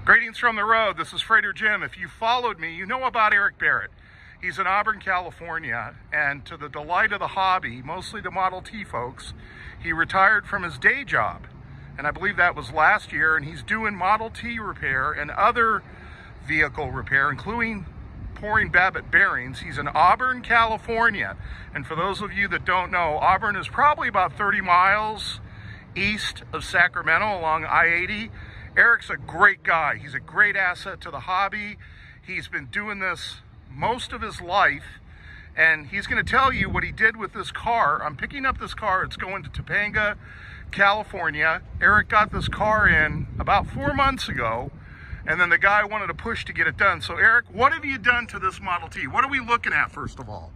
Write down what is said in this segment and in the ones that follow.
Greetings from the road. This is Freighter Jim. If you followed me, you know about Erik Barrett. He's in Auburn, California, and to the delight of the hobby, mostly the Model T folks, he retired from his day job. And I believe that was last year, and he's doing Model T repair and other vehicle repair, including pouring Barrett bearings. He's in Auburn, California. And for those of you that don't know, Auburn is probably about 30 miles east of Sacramento along I-80. Erik's a great guy. He's a great asset to the hobby. He's been doing this most of his life, and he's going to tell you what he did with this car. I'm picking up this car. It's going to Topanga, California. Erik got this car in about 4 months ago, and then the guy wanted to push to get it done. So Erik, what have you done to this Model T? What are we looking at, first of all?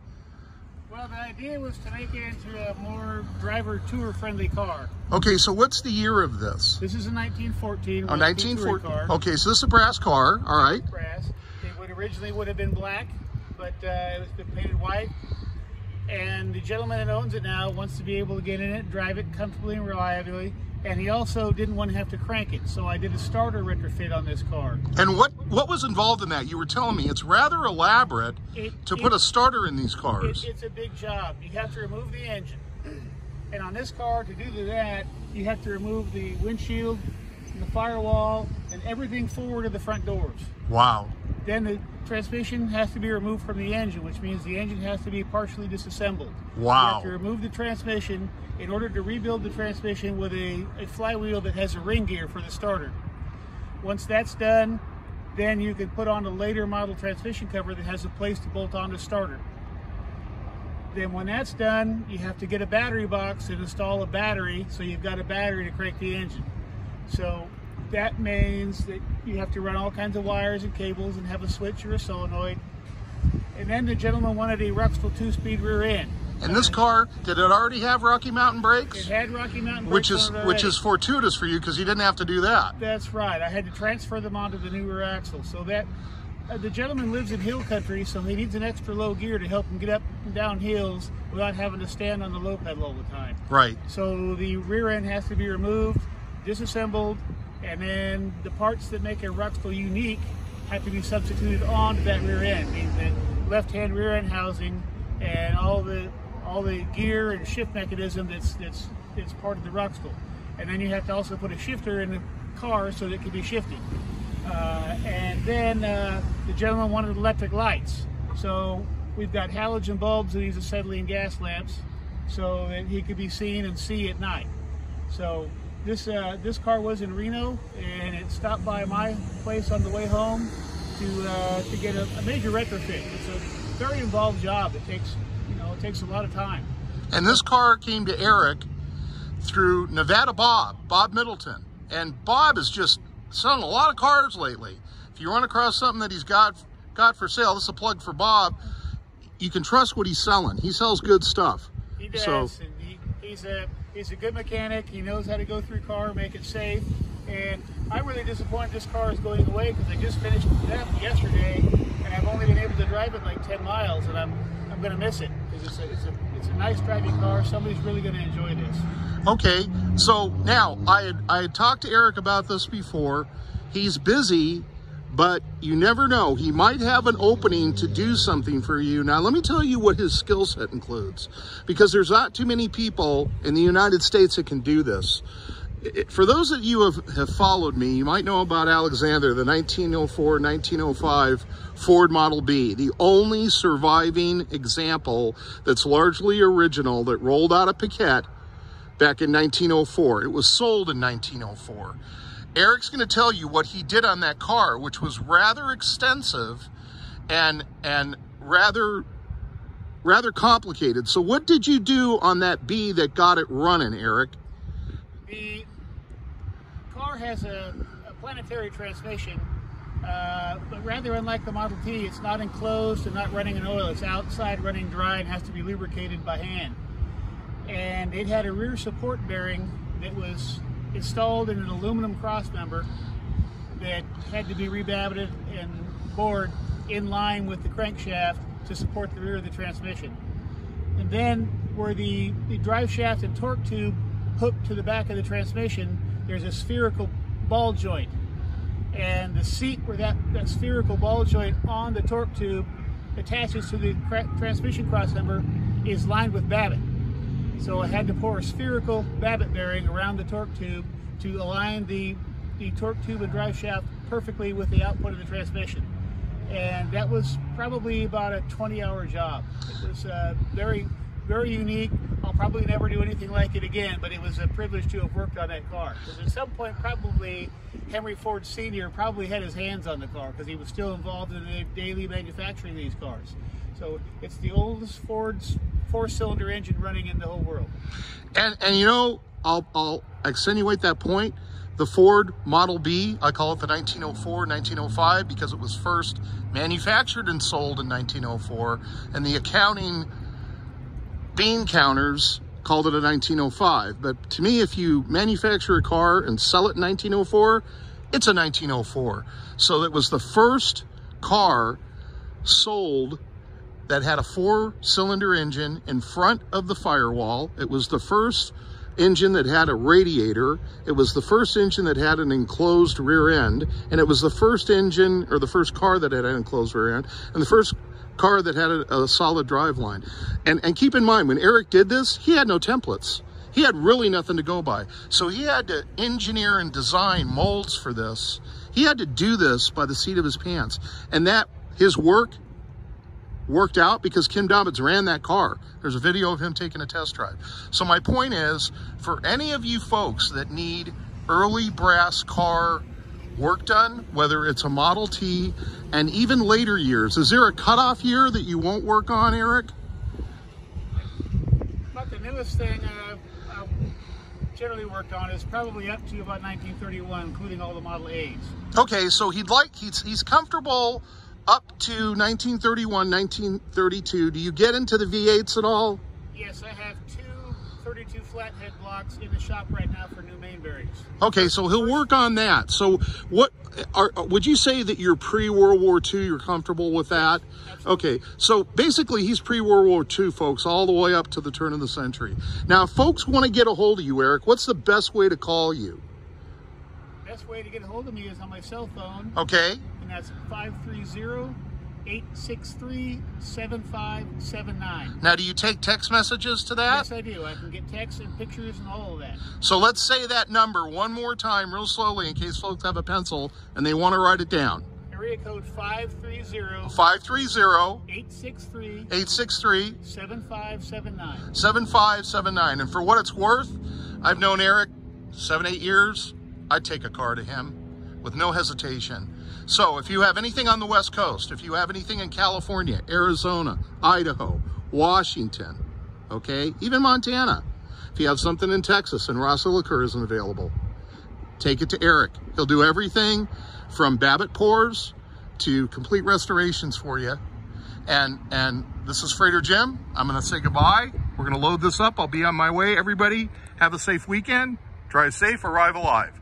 Well, the idea was to make it into a more driver tour friendly car. Okay, so what's the year of this? This is a 1914. A 1914 car. Okay, so this is a brass car. All right. Brass. It originally would have been black, but it was been painted white. And the gentleman that owns it now wants to be able to get in it, drive it comfortably and reliably. And he also didn't want to have to crank it, so I did a starter retrofit on this car. And what was involved in that? You were telling me it's rather elaborate to put a starter in these cars. It's a big job. You have to remove the engine. And on this car, to do that, you have to remove the windshield, and the firewall, and everything forward of the front doors. Wow. Then the transmission has to be removed from the engine, which means the engine has to be partially disassembled. Wow. You have to remove the transmission in order to rebuild the transmission with a flywheel that has a ring gear for the starter. Once that's done, then you can put on a later model transmission cover that has a place to bolt on the starter. Then when that's done, you have to get a battery box and install a battery, so you've got a battery to crank the engine. So that means that you have to run all kinds of wires and cables and have a switch or a solenoid. And then the gentleman wanted a Ruxel 2-speed rear end. And this car, did it already have Rocky Mountain brakes? It had Rocky Mountain brakes which is fortuitous for you because you didn't have to do that. That's right. I had to transfer them onto the new rear axle. So that the gentleman lives in hill country, so he needs an extra low gear to help him get up and down hills without having to stand on the low pedal all the time. Right. So the rear end has to be removed, disassembled, and then the parts that make a Ruxel unique have to be substituted onto that rear end. Means that left-hand rear end housing and all the gear and shift mechanism that's part of the Ruxel. And then you have to also put a shifter in the car so that it can be shifted. And then the gentleman wanted electric lights. So we've got halogen bulbs and these acetylene gas lamps so that he could be seen and see at night. So this car was in Reno, and it stopped by my place on the way home to get a major retrofit. It's a very involved job. It takes a lot of time. And this car came to Erik through Nevada Bob Middleton. And Bob has just selling a lot of cars lately. If you run across something that he's got for sale, this is a plug for Bob, you can trust what he's selling. He sells good stuff. He does. So, and he's a good mechanic. He knows how to go through a car, make it safe. And I'm really disappointed this car is going away because I just finished it yesterday, and I've only been able to drive it like 10 miles, and I'm going to miss it because it's a nice driving car. Somebody's really going to enjoy this. Okay, so now I had talked to Erik about this before. He's busy, but you never know. He might have an opening to do something for you. Now, let me tell you what his skill set includes, because there's not too many people in the United States that can do this. For those of you who have followed me, you might know about Alexander, the 1904, 1905 Ford Model B, the only surviving example that's largely original that rolled out of Paquette back in 1904. It was sold in 1904. Erik's going to tell you what he did on that car, which was rather extensive and rather complicated. So what did you do on that B that got it running, Erik? The car has a planetary transmission, but rather unlike the Model T, it's not enclosed and not running in oil. It's outside running dry and has to be lubricated by hand. And it had a rear support bearing that was installed in an aluminum cross member that had to be rebabbited and bored in line with the crankshaft to support the rear of the transmission. And then where the drive shaft and torque tube hooked to the back of the transmission, there's a spherical ball joint. and the seat where that spherical ball joint on the torque tube attaches to the transmission crossmember is lined with Barrett. So I had to pour a spherical Barrett bearing around the torque tube to align the torque tube and drive shaft perfectly with the output of the transmission. And that was probably about a 20-hour job. It was very, very unique. I'll probably never do anything like it again, but it was a privilege to have worked on that car. Because at some point, probably Henry Ford Sr. probably had his hands on the car because he was still involved in the daily manufacturing of these cars. So it's the oldest Ford's 4-cylinder engine running in the whole world. And you know, I'll accentuate that point. The Ford Model B, I call it the 1904, 1905, because it was first manufactured and sold in 1904, and the accounting bean counters called it a 1905. But to me, if you manufacture a car and sell it in 1904, it's a 1904. So it was the first car sold that had a 4-cylinder engine in front of the firewall. It was the first engine that had a radiator. It was the first engine that had an enclosed rear end, and it was the first engine, or the first car that had an enclosed rear end, and the first car that had a solid drive line. And keep in mind, when Erik did this, he had no templates. He had really nothing to go by. So he had to engineer and design molds for this. He had to do this by the seat of his pants. And that, his work worked out because Kim Dobbins ran that car. There's a video of him taking a test drive. So my point is, for any of you folks that need early brass car work done, whether it's a Model T and even later years, is there a cutoff year that you won't work on, Erik? About the newest thing I've generally worked on is probably up to about 1931, including all the Model A's. Okay, so he's comfortable up to 1931, 1932. Do you get into the V8s at all? Yes, I have 2 32 flathead blocks in the shop right now for new main bearings. Okay, so he'll work on that. So what would you say that you're pre-World War II, you're comfortable with that? Absolutely. Okay, so basically he's pre-World War II, folks, all the way up to the turn of the century. Now, if folks want to get a hold of you, Erik, what's the best way to call you? Best way to get a hold of me is on my cell phone. Okay. And that's 530-863-7579. Now, do you take text messages to that? Yes, I do. I can get texts and pictures and all of that. So let's say that number one more time real slowly in case folks have a pencil and they want to write it down. Area code 530 863 7579. 7579. And for what it's worth, I've known Erik 7-8 years. I'd take a car to him with no hesitation. So if you have anything on the West Coast, if you have anything in California, Arizona, Idaho, Washington, okay, even Montana, if you have something in Texas and Rossa Liqueur isn't available, take it to Erik. He'll do everything from Babbitt pours to complete restorations for you. And this is Freighter Jim. I'm going to say goodbye. We're going to load this up. I'll be on my way. Everybody, have a safe weekend. Drive safe, arrive alive.